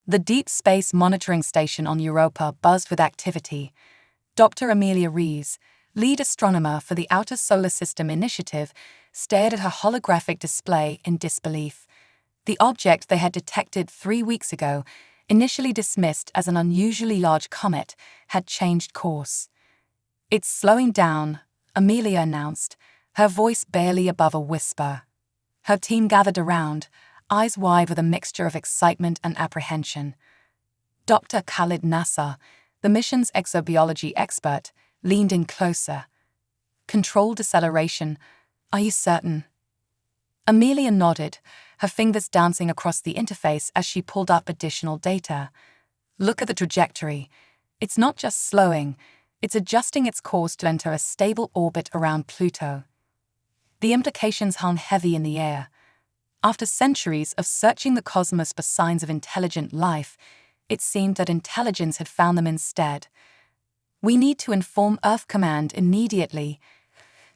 The Deep Space Monitoring Station on Europa buzzed with activity. Dr. Amelia Reeves, lead astronomer for the Outer Solar System Initiative, stared at her holographic display in disbelief. The object they had detected 3 weeks ago, initially dismissed as an unusually large comet, had changed course. "It's slowing down," Amelia announced, her voice barely above a whisper. Her team gathered around, eyes wide with a mixture of excitement and apprehension. Dr. Khalid Nasser, the mission's exobiology expert, leaned in closer. "Controlled deceleration. Are you certain?" Amelia nodded, her fingers dancing across the interface as she pulled up additional data. "Look at the trajectory. It's not just slowing, it's adjusting its course to enter a stable orbit around Pluto." The implications hung heavy in the air. After centuries of searching the cosmos for signs of intelligent life, it seemed that intelligence had found them instead. "We need to inform Earth Command immediately,"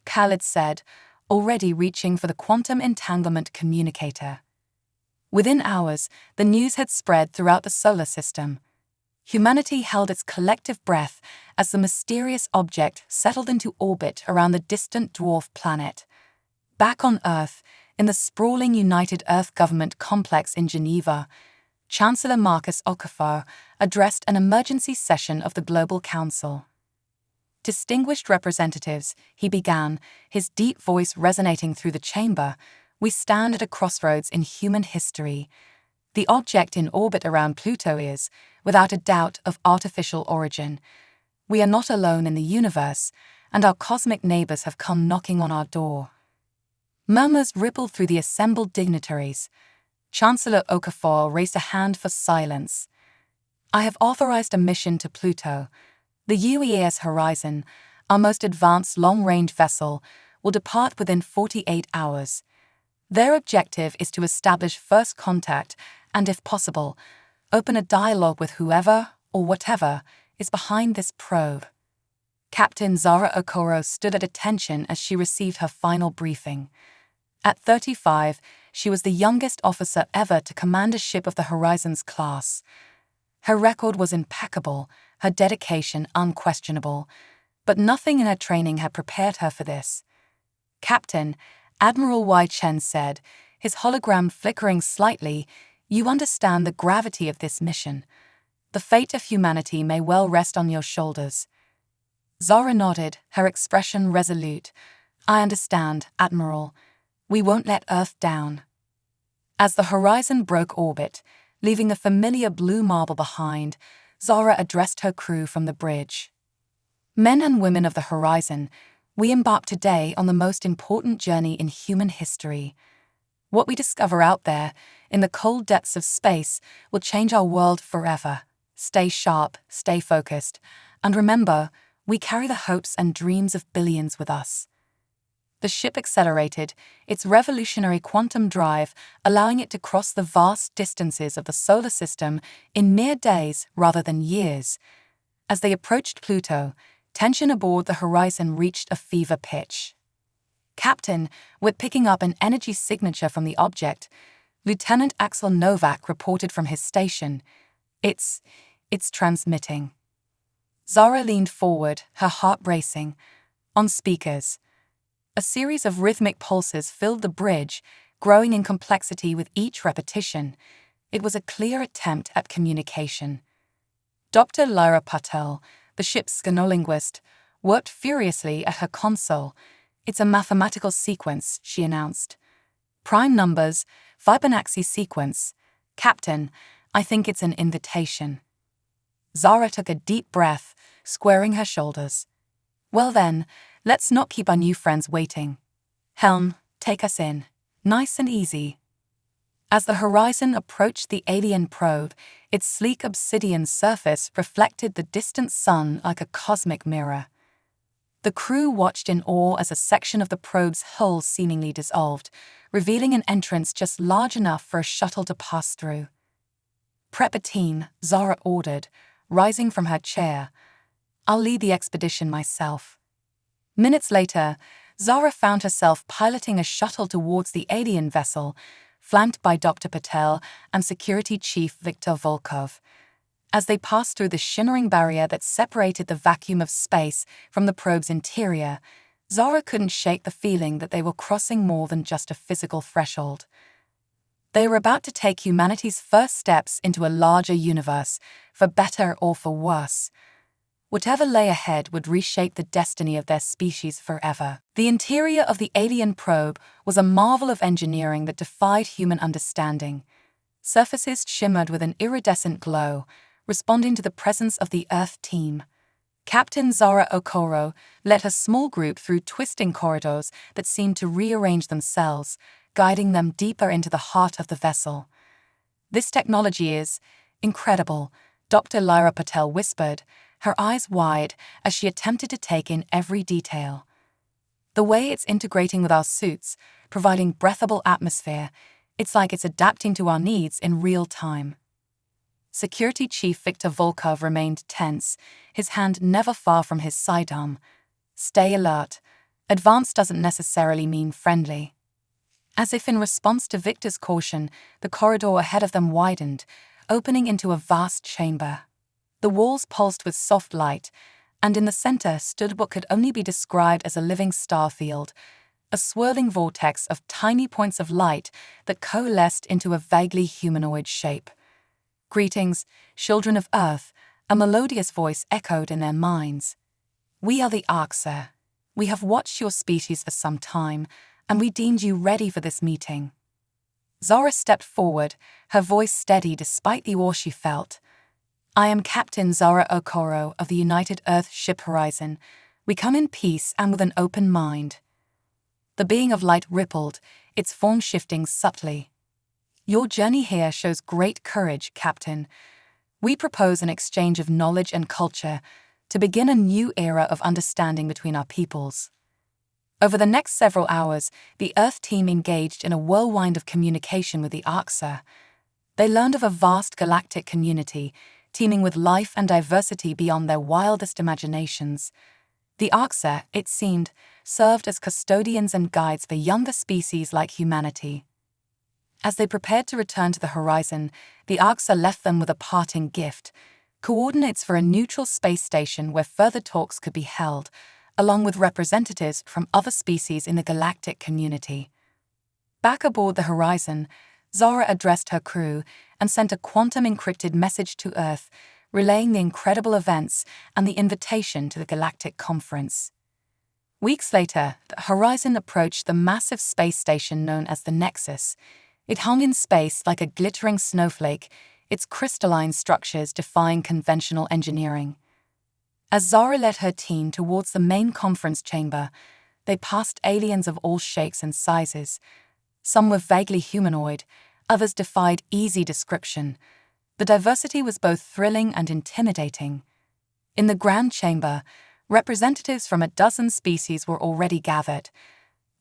Khalid said, already reaching for the quantum entanglement communicator. Within hours, the news had spread throughout the solar system. Humanity held its collective breath as the mysterious object settled into orbit around the distant dwarf planet. Back on Earth, in the sprawling United Earth Government complex in Geneva, Chancellor Marcus Okafor addressed an emergency session of the Global Council. "Distinguished representatives," he began, his deep voice resonating through the chamber, "we stand at a crossroads in human history. The object in orbit around Pluto is, without a doubt, of artificial origin. We are not alone in the universe, and our cosmic neighbors have come knocking on our door." Murmurs rippled through the assembled dignitaries. Chancellor Okafor raised a hand for silence. "I have authorized a mission to Pluto. The UES Horizon, our most advanced long-range vessel, will depart within 48 hours. Their objective is to establish first contact and, if possible, open a dialogue with whoever or whatever is behind this probe." Captain Zara Okoro stood at attention as she received her final briefing. At 35, she was the youngest officer ever to command a ship of the Horizon's class. Her record was impeccable, her dedication unquestionable, but nothing in her training had prepared her for this. "Captain," Admiral Y. Chen said, his hologram flickering slightly, "you understand the gravity of this mission. The fate of humanity may well rest on your shoulders." Zara nodded, her expression resolute. "I understand, Admiral. We won't let Earth down." As the Horizon broke orbit, leaving the familiar blue marble behind, Zara addressed her crew from the bridge. "Men and women of the Horizon, we embark today on the most important journey in human history. What we discover out there, in the cold depths of space, will change our world forever. Stay sharp, stay focused, and remember, we carry the hopes and dreams of billions with us." The ship accelerated, its revolutionary quantum drive allowing it to cross the vast distances of the solar system in mere days rather than years. As they approached Pluto, tension aboard the Horizon reached a fever pitch. "Captain, we're picking up an energy signature from the object," Lieutenant Axel Novak reported from his station. It's transmitting." Zara leaned forward, her heart racing. On speakers, a series of rhythmic pulses filled the bridge, growing in complexity with each repetition. It was a clear attempt at communication. Dr. Lyra Patel, the ship's scanolonguist, worked furiously at her console. "It's a mathematical sequence," she announced. "Prime numbers, Fibonacci sequence. Captain, I think it's an invitation." Zara took a deep breath, squaring her shoulders. "Well then, let's not keep our new friends waiting. Helm, take us in. Nice and easy." As the Horizon approached the alien probe, its sleek obsidian surface reflected the distant sun like a cosmic mirror. The crew watched in awe as a section of the probe's hull seemingly dissolved, revealing an entrance just large enough for a shuttle to pass through. "Prep a team," Zara ordered, rising from her chair. "I'll lead the expedition myself." Minutes later, Zara found herself piloting a shuttle towards the alien vessel, flanked by Dr. Patel and Security Chief Viktor Volkov. As they passed through the shimmering barrier that separated the vacuum of space from the probe's interior, Zara couldn't shake the feeling that they were crossing more than just a physical threshold. They were about to take humanity's first steps into a larger universe, for better or for worse. Whatever lay ahead would reshape the destiny of their species forever. The interior of the alien probe was a marvel of engineering that defied human understanding. Surfaces shimmered with an iridescent glow, responding to the presence of the Earth team. Captain Zara Okoro led her small group through twisting corridors that seemed to rearrange themselves, guiding them deeper into the heart of the vessel. "This technology is incredible," Dr. Lyra Patel whispered, her eyes wide as she attempted to take in every detail. "The way it's integrating with our suits, providing breathable atmosphere, it's like it's adapting to our needs in real time." Security Chief Viktor Volkov remained tense, his hand never far from his sidearm. "Stay alert. Advanced doesn't necessarily mean friendly." As if in response to Victor's caution, the corridor ahead of them widened, opening into a vast chamber. The walls pulsed with soft light, and in the center stood what could only be described as a living starfield, a swirling vortex of tiny points of light that coalesced into a vaguely humanoid shape. "Greetings, children of Earth," a melodious voice echoed in their minds. "We are the Arxer. We have watched your species for some time, and we deemed you ready for this meeting." Zara stepped forward, her voice steady despite the awe she felt. "I am Captain Zara Okoro of the United Earth Ship Horizon. We come in peace and with an open mind." The being of light rippled, its form shifting subtly. "Your journey here shows great courage, Captain. We propose an exchange of knowledge and culture to begin a new era of understanding between our peoples." Over the next several hours, the Earth team engaged in a whirlwind of communication with the Arxer. They learned of a vast galactic community, teeming with life and diversity beyond their wildest imaginations. The Arxer, it seemed, served as custodians and guides for younger species like humanity. As they prepared to return to the horizon, the Arxer left them with a parting gift: coordinates for a neutral space station where further talks could be held, along with representatives from other species in the galactic community. Back aboard the Horizon, Zara addressed her crew and sent a quantum-encrypted message to Earth, relaying the incredible events and the invitation to the Galactic Conference. Weeks later, the Horizon approached the massive space station known as the Nexus. It hung in space like a glittering snowflake, its crystalline structures defying conventional engineering. As Zara led her team towards the main conference chamber, they passed aliens of all shapes and sizes. Some were vaguely humanoid, others defied easy description. The diversity was both thrilling and intimidating. In the grand chamber, representatives from a dozen species were already gathered.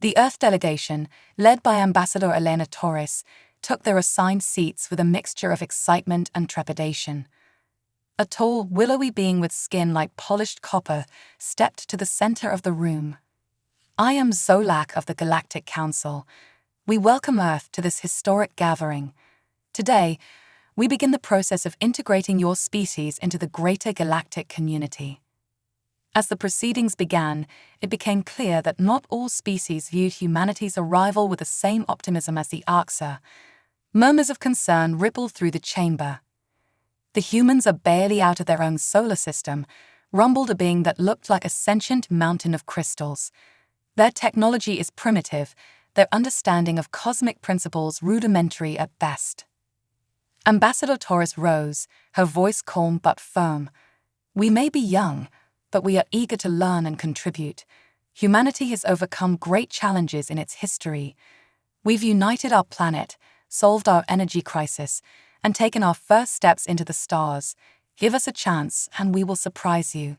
The Earth delegation, led by Ambassador Elena Torres, took their assigned seats with a mixture of excitement and trepidation. A tall, willowy being with skin like polished copper stepped to the center of the room. "I am Zolak of the Galactic Council. We welcome Earth to this historic gathering. Today, we begin the process of integrating your species into the greater galactic community." As the proceedings began, it became clear that not all species viewed humanity's arrival with the same optimism as the Arxer. Murmurs of concern rippled through the chamber. "The humans are barely out of their own solar system," rumbled a being that looked like a sentient mountain of crystals. "Their technology is primitive, their understanding of cosmic principles rudimentary at best." Ambassador Torres rose, her voice calm but firm. "We may be young, but we are eager to learn and contribute. Humanity has overcome great challenges in its history. We've united our planet, solved our energy crisis, and taken our first steps into the stars. Give us a chance, and we will surprise you."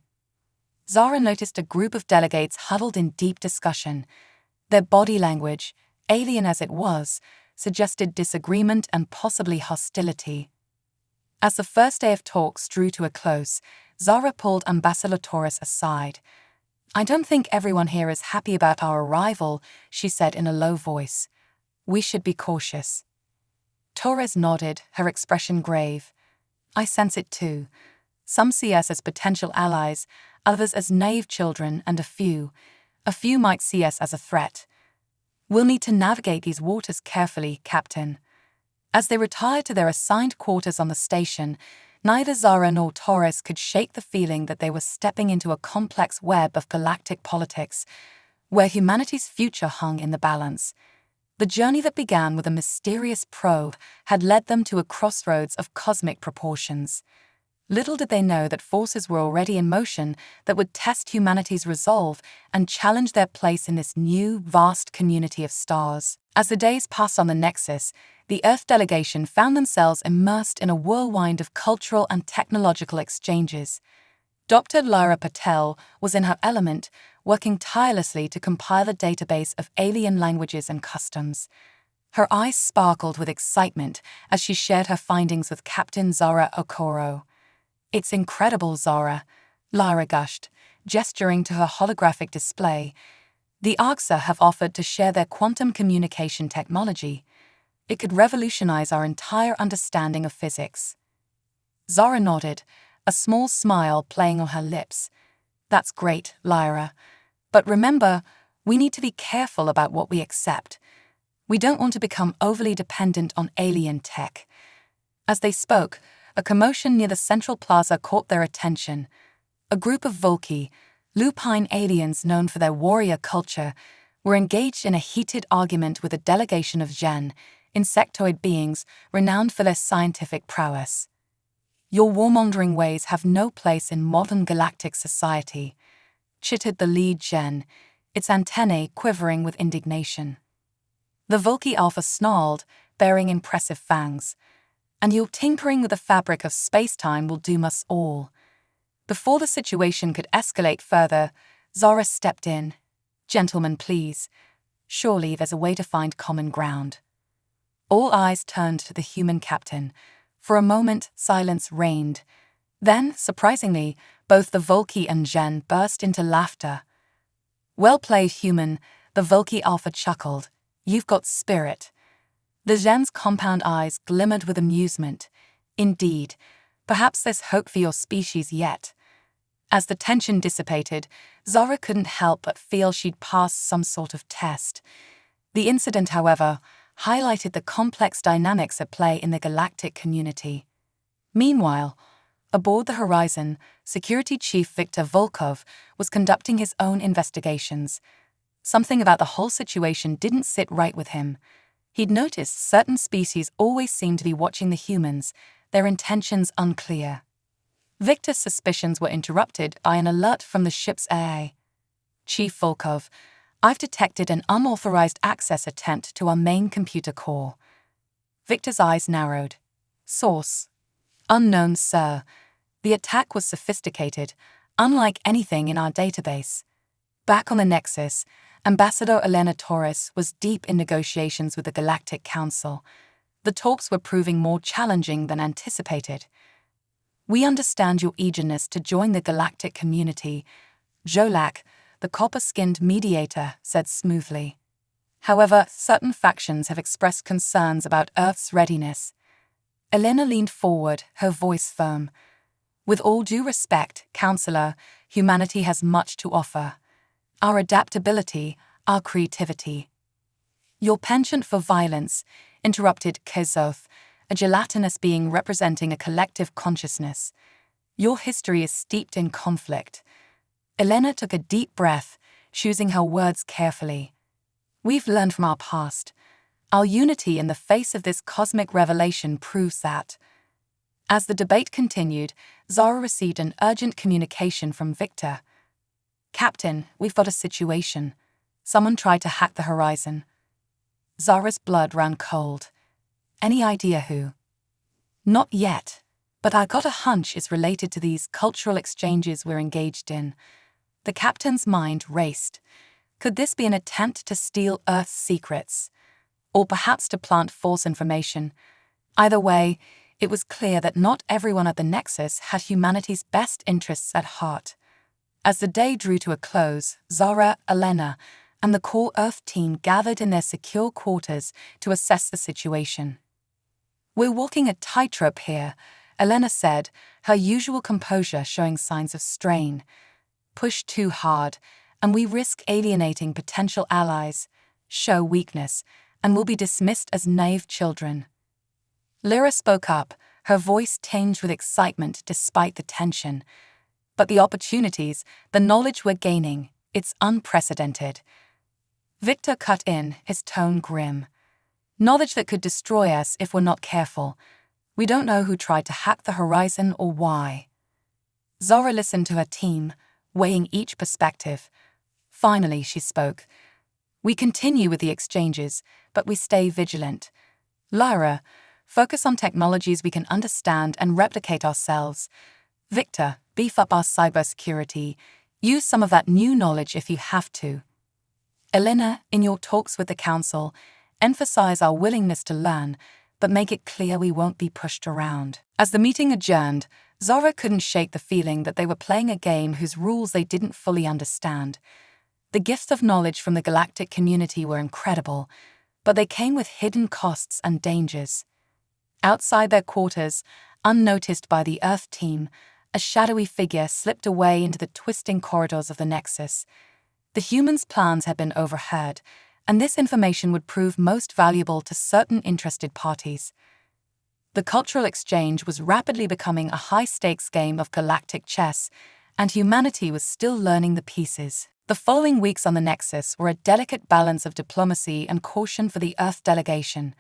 Zara noticed a group of delegates huddled in deep discussion. Their body language, alien as it was, suggested disagreement and possibly hostility. As the first day of talks drew to a close, Zara pulled Ambassador Torres aside. "I don't think everyone here is happy about our arrival," she said in a low voice. "We should be cautious." Torres nodded, her expression grave. I sense it too. Some see us as potential allies, others as naive children, and a few might see us as a threat. We'll need to navigate these waters carefully, Captain. As they retired to their assigned quarters on the station, neither Zara nor Torres could shake the feeling that they were stepping into a complex web of galactic politics, where humanity's future hung in the balance. The journey that began with a mysterious probe had led them to a crossroads of cosmic proportions. Little did they know that forces were already in motion that would test humanity's resolve and challenge their place in this new, vast community of stars. As the days passed on the Nexus, the Earth delegation found themselves immersed in a whirlwind of cultural and technological exchanges. Dr. Lyra Patel was in her element, working tirelessly to compile a database of alien languages and customs. Her eyes sparkled with excitement as she shared her findings with Captain Zara Okoro. "It's incredible, Zara," Lyra gushed, gesturing to her holographic display. "The ARGSA have offered to share their quantum communication technology. It could revolutionize our entire understanding of physics." Zara nodded, a small smile playing on her lips. "That's great, Lyra. But remember, we need to be careful about what we accept. We don't want to become overly dependent on alien tech." As they spoke, a commotion near the central plaza caught their attention. A group of Volki, lupine aliens known for their warrior culture, were engaged in a heated argument with a delegation of Gen, insectoid beings renowned for their scientific prowess. "Your warmongering ways have no place in modern galactic society," chittered the lead Gen, its antennae quivering with indignation. The Volki Alpha snarled, bearing impressive fangs. "And your tinkering with the fabric of space-time will doom us all." Before the situation could escalate further, Zara stepped in. "Gentlemen, please. Surely there's a way to find common ground." All eyes turned to the human captain. For a moment, silence reigned. Then, surprisingly, both the Volki and Gen burst into laughter. "Well played, human," the Volki Alpha chuckled. "You've got spirit." The Gen's compound eyes glimmered with amusement. "Indeed, perhaps there's hope for your species yet." As the tension dissipated, Zara couldn't help but feel she'd passed some sort of test. The incident, however, highlighted the complex dynamics at play in the galactic community. Meanwhile, aboard the Horizon, Security Chief Viktor Volkov was conducting his own investigations. Something about the whole situation didn't sit right with him. He'd noticed certain species always seemed to be watching the humans, their intentions unclear. Victor's suspicions were interrupted by an alert from the ship's AA. "Chief Volkov, I've detected an unauthorized access attempt to our main computer core." Victor's eyes narrowed. "Source: unknown, sir. The attack was sophisticated, unlike anything in our database." Back on the Nexus, Ambassador Elena Torres was deep in negotiations with the Galactic Council. The talks were proving more challenging than anticipated. "We understand your eagerness to join the galactic community," Jolak, the copper-skinned mediator, said smoothly. "However, certain factions have expressed concerns about Earth's readiness." Elena leaned forward, her voice firm. "With all due respect, Counselor, humanity has much to offer. Our adaptability, our creativity." "Your penchant for violence," interrupted Kezoth, a gelatinous being representing a collective consciousness. "Your history is steeped in conflict." Elena took a deep breath, choosing her words carefully. "We've learned from our past. Our unity in the face of this cosmic revelation proves that." As the debate continued, Zara received an urgent communication from Victor. "Captain, we've got a situation. Someone tried to hack the Horizon." Zara's blood ran cold. "Any idea who?" "Not yet, but I got a hunch it's related to these cultural exchanges we're engaged in." The captain's mind raced. Could this be an attempt to steal Earth's secrets? Or perhaps to plant false information? Either way, it was clear that not everyone at the Nexus had humanity's best interests at heart. As the day drew to a close, Zara, Elena, and the core Earth team gathered in their secure quarters to assess the situation. "We're walking a tightrope here," Elena said, her usual composure showing signs of strain. "Push too hard, and we risk alienating potential allies, show weakness, and will be dismissed as naive children." Lyra spoke up, her voice tinged with excitement despite the tension. "But the opportunities, the knowledge we're gaining, it's unprecedented." Victor cut in, his tone grim. "Knowledge that could destroy us if we're not careful. We don't know who tried to hack the horizon or why." Zora listened to her team, weighing each perspective. Finally, she spoke. "We continue with the exchanges, but we stay vigilant. Lyra, focus on technologies we can understand and replicate ourselves. Victor, beef up our cybersecurity. Use some of that new knowledge if you have to. Elena, in your talks with the Council, emphasize our willingness to learn, but make it clear we won't be pushed around." As the meeting adjourned, Zora couldn't shake the feeling that they were playing a game whose rules they didn't fully understand. The gifts of knowledge from the galactic community were incredible, but they came with hidden costs and dangers. Outside their quarters, unnoticed by the Earth team, a shadowy figure slipped away into the twisting corridors of the Nexus. The humans' plans had been overheard, and this information would prove most valuable to certain interested parties. The cultural exchange was rapidly becoming a high-stakes game of galactic chess, and humanity was still learning the pieces. The following weeks on the Nexus were a delicate balance of diplomacy and caution for the Earth delegation.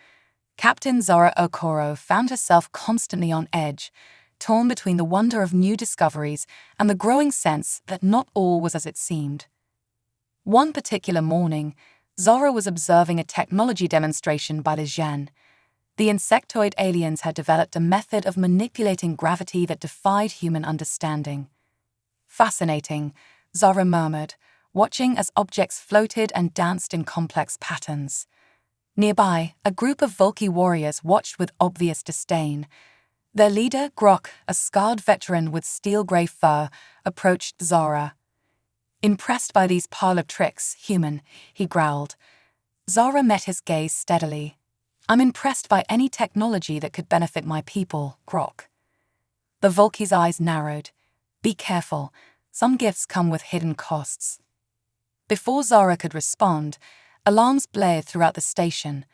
Captain Zora Okoro found herself constantly on edge, torn between the wonder of new discoveries and the growing sense that not all was as it seemed. One particular morning, Zora was observing a technology demonstration by the Zhen. The insectoid aliens had developed a method of manipulating gravity that defied human understanding. "Fascinating," Zora murmured, watching as objects floated and danced in complex patterns. Nearby, a group of Volki warriors watched with obvious disdain. Their leader, Grok, a scarred veteran with steel-gray fur, approached Zora. "Impressed by these parlor tricks, human," he growled. Zora met his gaze steadily. "I'm impressed by any technology that could benefit my people, Grok." The Volki's eyes narrowed. "Be careful. Some gifts come with hidden costs." Before Zora could respond, alarms blared throughout the station.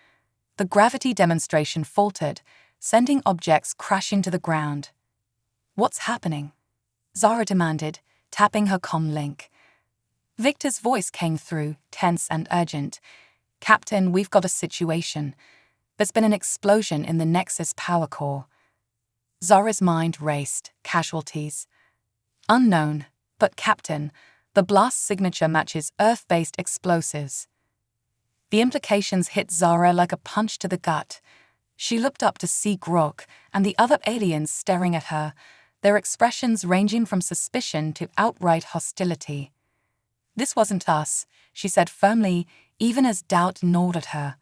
The gravity demonstration faltered, sending objects crashing to the ground. "What's happening?" Zora demanded, tapping her comm link. Victor's voice came through, tense and urgent. "Captain, we've got a situation. There's been an explosion in the Nexus power core." Zora's mind raced. Casualties. "Unknown, but Captain, the blast signature matches Earth-based explosives." The implications hit Zora like a punch to the gut. She looked up to see Grok and the other aliens staring at her, their expressions ranging from suspicion to outright hostility. "This wasn't us," she said firmly, even as doubt gnawed at her.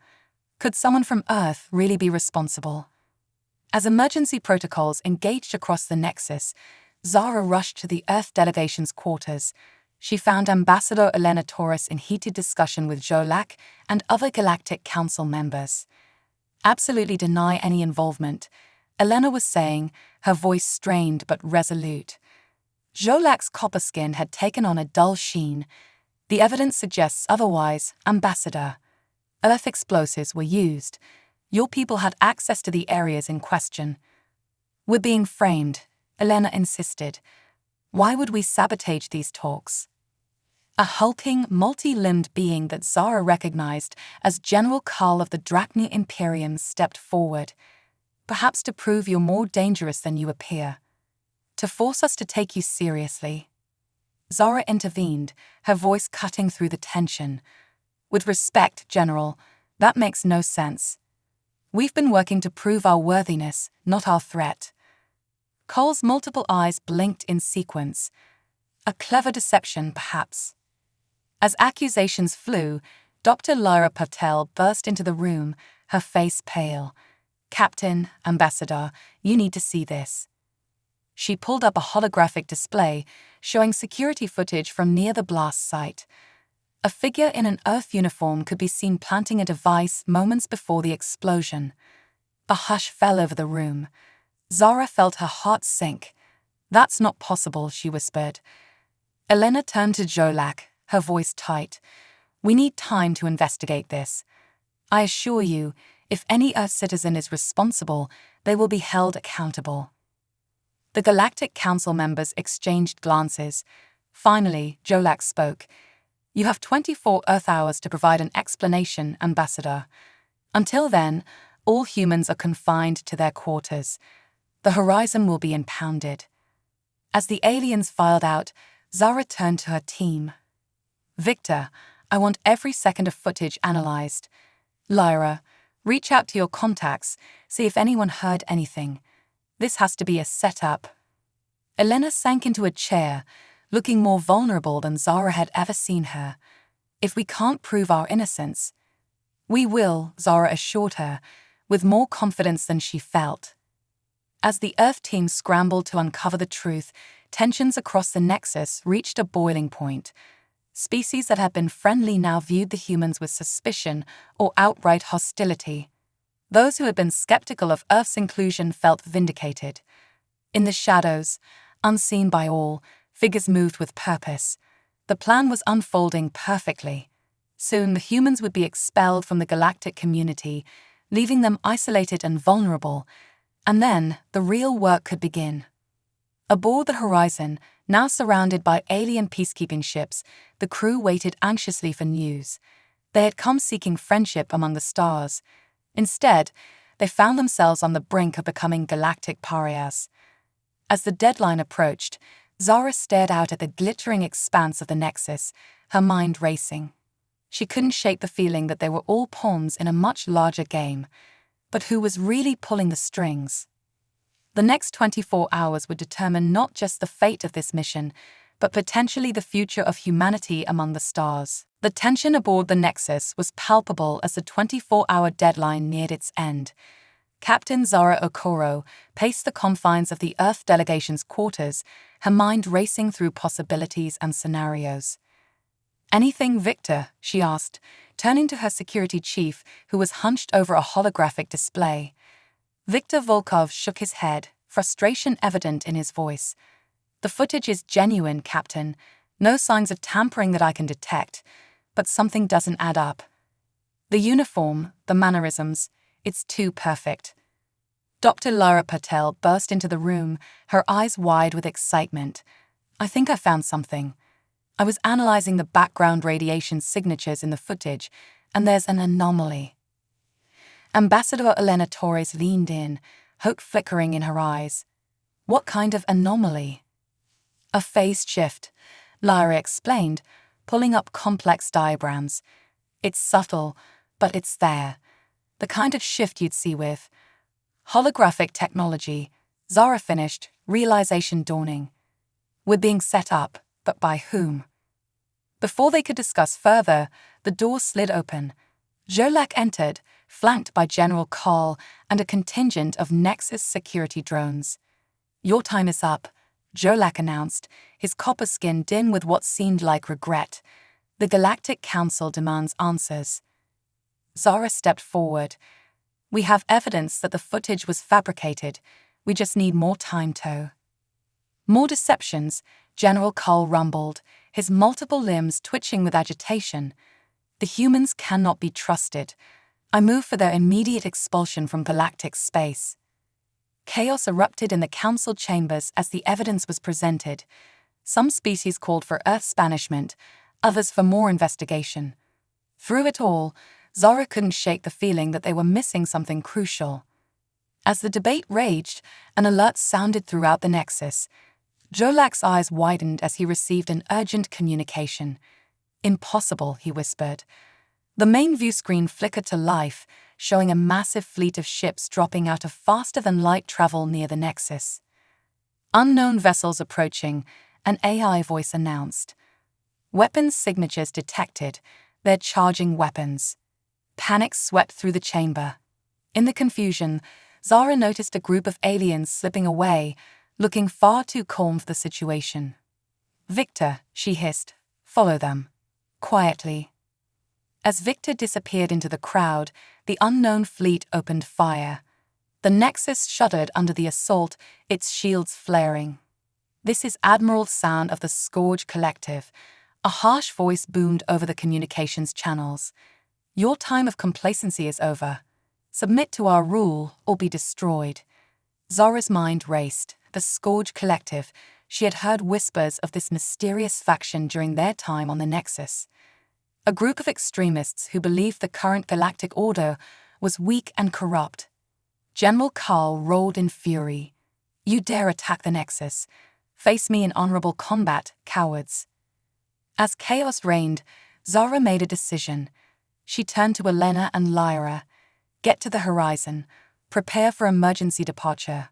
Could someone from Earth really be responsible? As emergency protocols engaged across the Nexus, Zara rushed to the Earth delegation's quarters. She found Ambassador Elena Taurus in heated discussion with Jolak and other Galactic Council members. "Absolutely deny any involvement," Elena was saying, her voice strained but resolute. Jolak's copper skin had taken on a dull sheen. "The evidence suggests otherwise, Ambassador. Earth explosives were used. Your people had access to the areas in question." "We're being framed," Elena insisted. "Why would we sabotage these talks?" A hulking, multi-limbed being that Zara recognized as General Karl of the Drachnia Imperium stepped forward. "Perhaps to prove you're more dangerous than you appear. To force us to take you seriously." Zara intervened, her voice cutting through the tension. "With respect, General, that makes no sense. We've been working to prove our worthiness, not our threat." Cole's multiple eyes blinked in sequence. A clever deception, perhaps. As accusations flew, Dr. Lyra Patel burst into the room, her face pale. "Captain, Ambassador, you need to see this." She pulled up a holographic display, showing security footage from near the blast site. A figure in an Earth uniform could be seen planting a device moments before the explosion. A hush fell over the room. Zara felt her heart sink. "That's not possible," she whispered. Elena turned to Jolak, her voice tight. "We need time to investigate this. I assure you, if any Earth citizen is responsible, they will be held accountable." The Galactic Council members exchanged glances. Finally, Jolak spoke. "You have 24 Earth hours to provide an explanation, Ambassador. Until then, all humans are confined to their quarters. The horizon will be impounded." As the aliens filed out, Zara turned to her team. "Victor, I want every second of footage analyzed. Lyra, reach out to your contacts, see if anyone heard anything. This has to be a setup." Elena sank into a chair, looking more vulnerable than Zara had ever seen her. "If we can't prove our innocence—" "We will," Zara assured her, with more confidence than she felt. As the Earth team scrambled to uncover the truth, tensions across the Nexus reached a boiling point. Species that had been friendly now viewed the humans with suspicion or outright hostility. Those who had been skeptical of Earth's inclusion felt vindicated. In the shadows, unseen by all, figures moved with purpose. The plan was unfolding perfectly. Soon the humans would be expelled from the galactic community, leaving them isolated and vulnerable, and then the real work could begin. Aboard the Horizon, now surrounded by alien peacekeeping ships, the crew waited anxiously for news. They had come seeking friendship among the stars. Instead, they found themselves on the brink of becoming galactic pariahs. As the deadline approached, Zara stared out at the glittering expanse of the Nexus, her mind racing. She couldn't shake the feeling that they were all pawns in a much larger game. But who was really pulling the strings? The next 24 hours would determine not just the fate of this mission, but potentially the future of humanity among the stars. The tension aboard the Nexus was palpable as the 24-hour deadline neared its end. Captain Zara Okoro paced the confines of the Earth delegation's quarters, her mind racing through possibilities and scenarios. "Anything, Victor?" she asked, turning to her security chief, who was hunched over a holographic display. Viktor Volkov shook his head, frustration evident in his voice. "The footage is genuine, Captain. No signs of tampering that I can detect, but something doesn't add up. The uniform, the mannerisms, it's too perfect." Dr. Lara Patel burst into the room, her eyes wide with excitement. "I think I found something. I was analyzing the background radiation signatures in the footage, and there's an anomaly." Ambassador Elena Torres leaned in, hope flickering in her eyes. "What kind of anomaly?" "A phase shift," Lyra explained, pulling up complex diagrams. "It's subtle, but it's there. The kind of shift you'd see with holographic technology," Zara finished, realization dawning. "We're being set up, but by whom?" Before they could discuss further, the door slid open. Jolak entered, flanked by General Call and a contingent of Nexus security drones. "Your time is up," Jolak announced, his copper skin dim with what seemed like regret. "The Galactic Council demands answers." Zara stepped forward. "We have evidence that the footage was fabricated. We just need more time, Toe." "More deceptions," General Call rumbled, his multiple limbs twitching with agitation. "The humans cannot be trusted. I move for their immediate expulsion from galactic space." Chaos erupted in the council chambers as the evidence was presented. Some species called for Earth's banishment, others for more investigation. Through it all, Zara couldn't shake the feeling that they were missing something crucial. As the debate raged, an alert sounded throughout the Nexus. Jolak's eyes widened as he received an urgent communication. "Impossible," he whispered. The main view screen flickered to life, showing a massive fleet of ships dropping out of faster-than-light travel near the Nexus. "Unknown vessels approaching," an AI voice announced. "Weapons signatures detected. They're charging weapons." Panic swept through the chamber. In the confusion, Zara noticed a group of aliens slipping away, looking far too calm for the situation. "Victor," she hissed, "follow them." Quietly. As Victor disappeared into the crowd, the unknown fleet opened fire. The Nexus shuddered under the assault, its shields flaring. "This is Admiral Sound of the Scourge Collective." A harsh voice boomed over the communications channels. "Your time of complacency is over. Submit to our rule or be destroyed." Zora's mind raced. The Scourge Collective. She had heard whispers of this mysterious faction during their time on the Nexus. A group of extremists who believed the current galactic order was weak and corrupt. General Carl roared in fury. "You dare attack the Nexus? Face me in honorable combat, cowards." As chaos reigned, Zora made a decision. She turned to Elena and Lyra. "Get to the horizon. Prepare for emergency departure."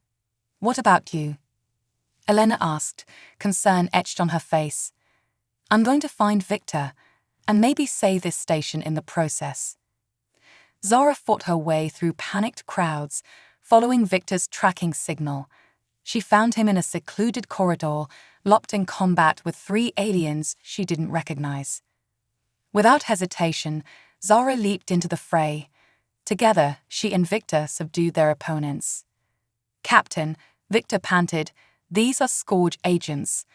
"What about you?" Elena asked, concern etched on her face. "I'm going to find Victor, and maybe save this station in the process." Zora fought her way through panicked crowds, following Victor's tracking signal. She found him in a secluded corridor, locked in combat with 3 aliens she didn't recognize. Without hesitation, Zora leaped into the fray. Together, she and Victor subdued their opponents. "Captain," Victor panted, "these are Scourge agents.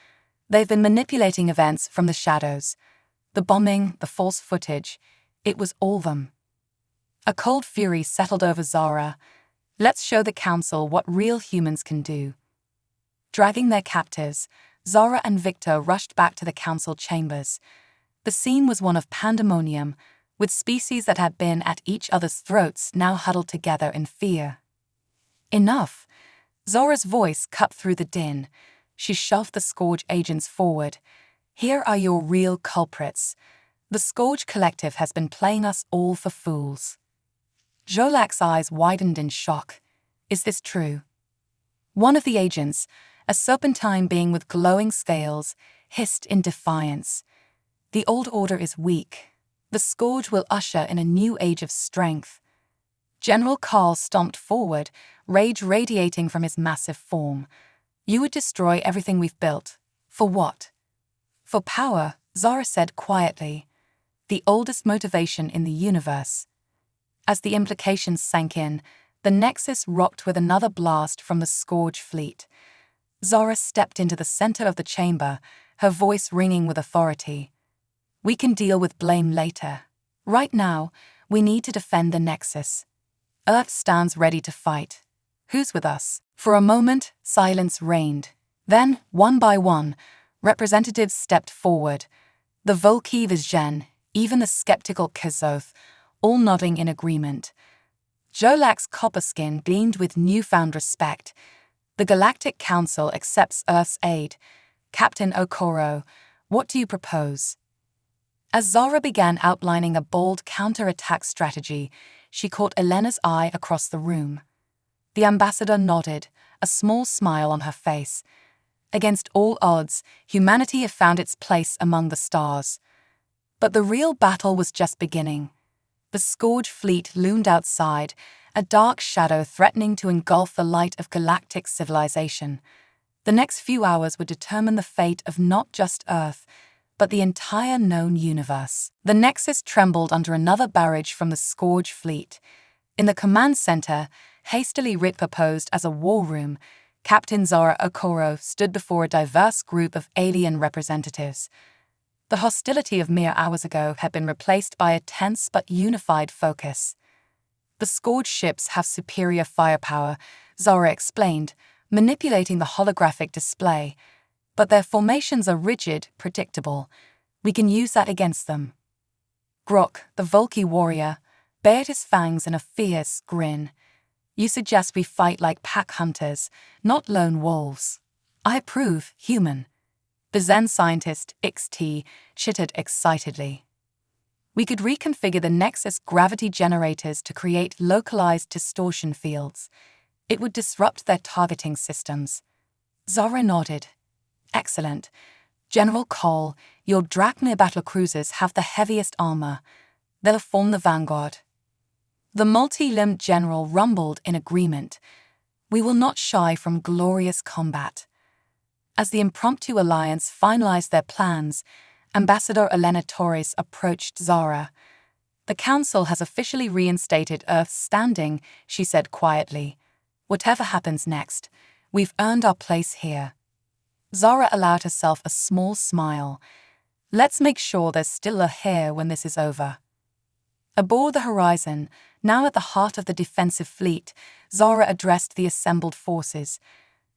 They've been manipulating events from the shadows. The bombing, the false footage, it was all them." A cold fury settled over Zora. "Let's show the Council what real humans can do." Dragging their captives, Zora and Victor rushed back to the Council chambers. The scene was one of pandemonium, with species that had been at each other's throats now huddled together in fear. "Enough!" Zora's voice cut through the din. She shoved the Scourge agents forward. "Here are your real culprits. The Scourge Collective has been playing us all for fools." Jolak's eyes widened in shock. "Is this true?" One of the agents, a serpentine being with glowing scales, hissed in defiance. "The old order is weak. The Scourge will usher in a new age of strength." General Carl stomped forward, rage radiating from his massive form. "You would destroy everything we've built. For what?" "For power," Zora said quietly. "The oldest motivation in the universe." As the implications sank in, the Nexus rocked with another blast from the Scourge fleet. Zora stepped into the center of the chamber, her voice ringing with authority. "We can deal with blame later. Right now, we need to defend the Nexus. Earth stands ready to fight. Who's with us?" For a moment, silence reigned. Then, one by one, representatives stepped forward. The Volki Vizgen, even the skeptical Kazoth, all nodding in agreement. Jolak's copper skin gleamed with newfound respect. "The Galactic Council accepts Earth's aid. Captain Okoro, what do you propose?" As Zora began outlining a bold counter-attack strategy, she caught Elena's eye across the room. The ambassador nodded, a small smile on her face. Against all odds, humanity had found its place among the stars. But the real battle was just beginning. The Scourge fleet loomed outside, a dark shadow threatening to engulf the light of galactic civilization. The next few hours would determine the fate of not just Earth, but the entire known universe. The Nexus trembled under another barrage from the Scourge fleet. In the command center, hastily repurposed as a war room, Captain Zora Okoro stood before a diverse group of alien representatives. The hostility of mere hours ago had been replaced by a tense but unified focus. "The Scourge ships have superior firepower," Zora explained, manipulating the holographic display. "But their formations are rigid, predictable. We can use that against them." Grok, the Volki warrior, bared his fangs in a fierce grin. "You suggest we fight like pack hunters, not lone wolves." "I approve, human." The Zen scientist, XT, chittered excitedly. "We could reconfigure the Nexus gravity generators to create localized distortion fields. It would disrupt their targeting systems." Zora nodded. "Excellent. General Cole, your Drachmir battlecruisers have the heaviest armor. They'll form the vanguard." The multi-limbed general rumbled in agreement. "We will not shy from glorious combat." As the impromptu alliance finalized their plans, Ambassador Elena Torres approached Zora. "The Council has officially reinstated Earth's standing," she said quietly. Whatever happens next, we've earned our place here. Zara allowed herself a small smile. Let's make sure there's still a hair when this is over. Aboard the Horizon, now at the heart of the defensive fleet, Zara addressed the assembled forces.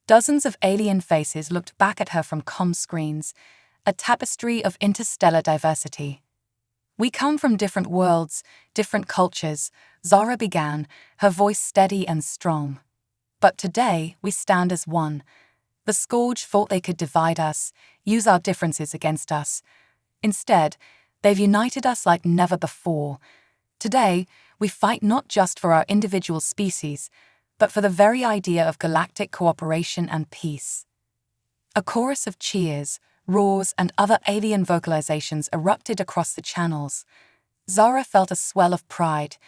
Dozens of alien faces looked back at her from comm screens, a tapestry of interstellar diversity. We come from different worlds, different cultures, Zara began, her voice steady and strong. But today, we stand as one. The Scourge thought they could divide us, use our differences against us. Instead, they've united us like never before. Today, we fight not just for our individual species, but for the very idea of galactic cooperation and peace. A chorus of cheers, roars, and other alien vocalizations erupted across the channels. Zara felt a swell of pride.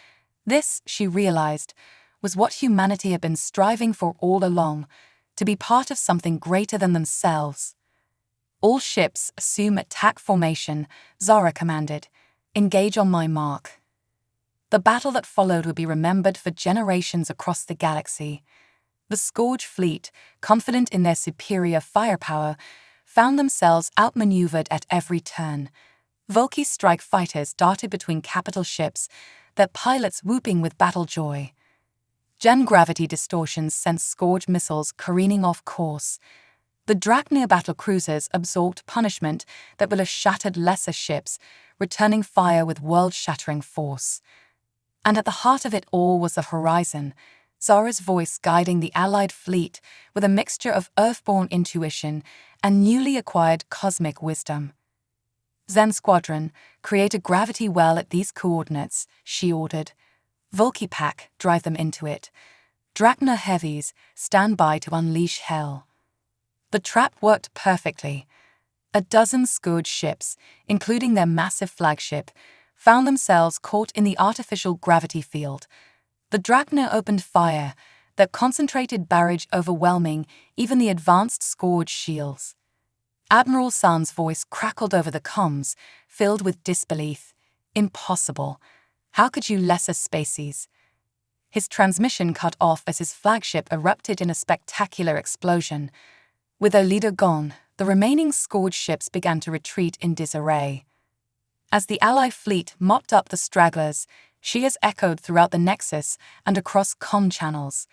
This, she realized, was what humanity had been striving for all along, to be part of something greater than themselves. All ships assume attack formation, Zara commanded. Engage on my mark. The battle that followed would be remembered for generations across the galaxy. The Scourge fleet, confident in their superior firepower, found themselves outmaneuvered at every turn. Vulki strike fighters darted between capital ships, their pilots whooping with battle joy. Gravity distortions sent Scourge missiles careening off course. The Drachnir battle cruisers absorbed punishment that would have shattered lesser ships, returning fire with world-shattering force. And at the heart of it all was the Horizon, Zara's voice guiding the Allied fleet with a mixture of Earthborn intuition and newly acquired cosmic wisdom. Zen Squadron, create a gravity well at these coordinates, she ordered. Vulki Pack, drive them into it. Drachnir Heavies, stand by to unleash hell. The trap worked perfectly. A dozen Scourge ships, including their massive flagship, found themselves caught in the artificial gravity field. The Drachnir opened fire, their concentrated barrage overwhelming even the advanced Scourge shields. Admiral San's voice crackled over the comms, filled with disbelief. Impossible. How could you lesser species? His transmission cut off as his flagship erupted in a spectacular explosion. With their leader gone, the remaining Scourge ships began to retreat in disarray. As the Ally fleet mopped up the stragglers, cheers echoed throughout the Nexus and across comm channels.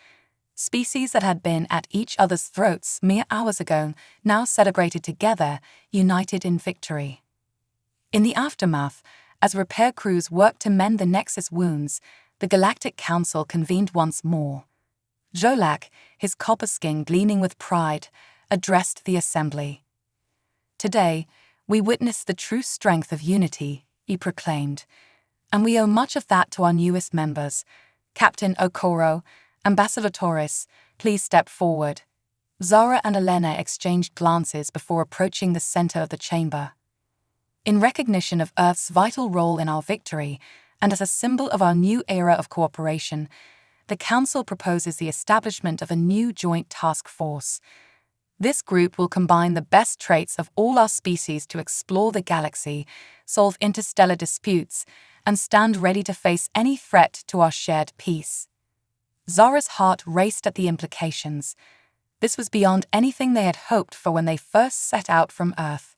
Species that had been at each other's throats mere hours ago now celebrated together, united in victory. In the aftermath, as repair crews worked to mend the Nexus wounds, the Galactic Council convened once more. Jolak, his copper skin gleaming with pride, addressed the assembly. Today, we witness the true strength of unity, he proclaimed, and we owe much of that to our newest members. Captain Okoro, Ambassador Torres, please step forward. Zara and Elena exchanged glances before approaching the center of the chamber. In recognition of Earth's vital role in our victory, and as a symbol of our new era of cooperation, the Council proposes the establishment of a new joint task force. This group will combine the best traits of all our species to explore the galaxy, solve interstellar disputes, and stand ready to face any threat to our shared peace. Zara's heart raced at the implications. This was beyond anything they had hoped for when they first set out from Earth.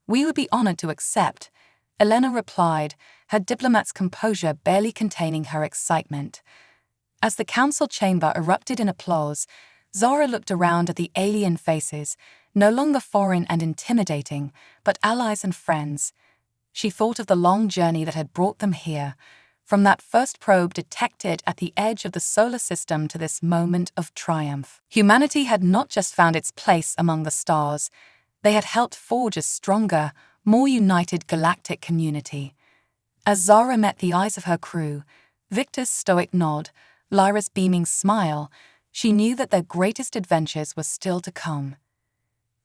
We would be honored to accept, Elena replied, her diplomat's composure barely containing her excitement. As the council chamber erupted in applause, Zara looked around at the alien faces, no longer foreign and intimidating, but allies and friends. She thought of the long journey that had brought them here, from that first probe detected at the edge of the solar system to this moment of triumph. Humanity had not just found its place among the stars, they had helped forge a stronger, more united galactic community. As Zara met the eyes of her crew, Victor's stoic nod, Lyra's beaming smile, she knew that their greatest adventures were still to come.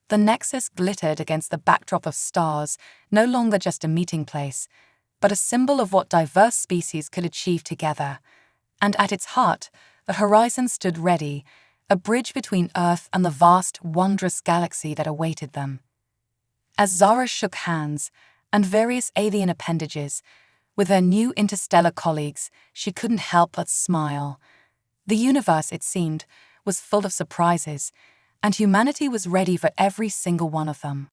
The Nexus glittered against the backdrop of stars, no longer just a meeting place, but a symbol of what diverse species could achieve together. And at its heart, the Horizon stood ready, a bridge between Earth and the vast, wondrous galaxy that awaited them. As Zara shook hands, and various alien appendages, with her new interstellar colleagues, she couldn't help but smile. The universe, it seemed, was full of surprises, and humanity was ready for every single one of them.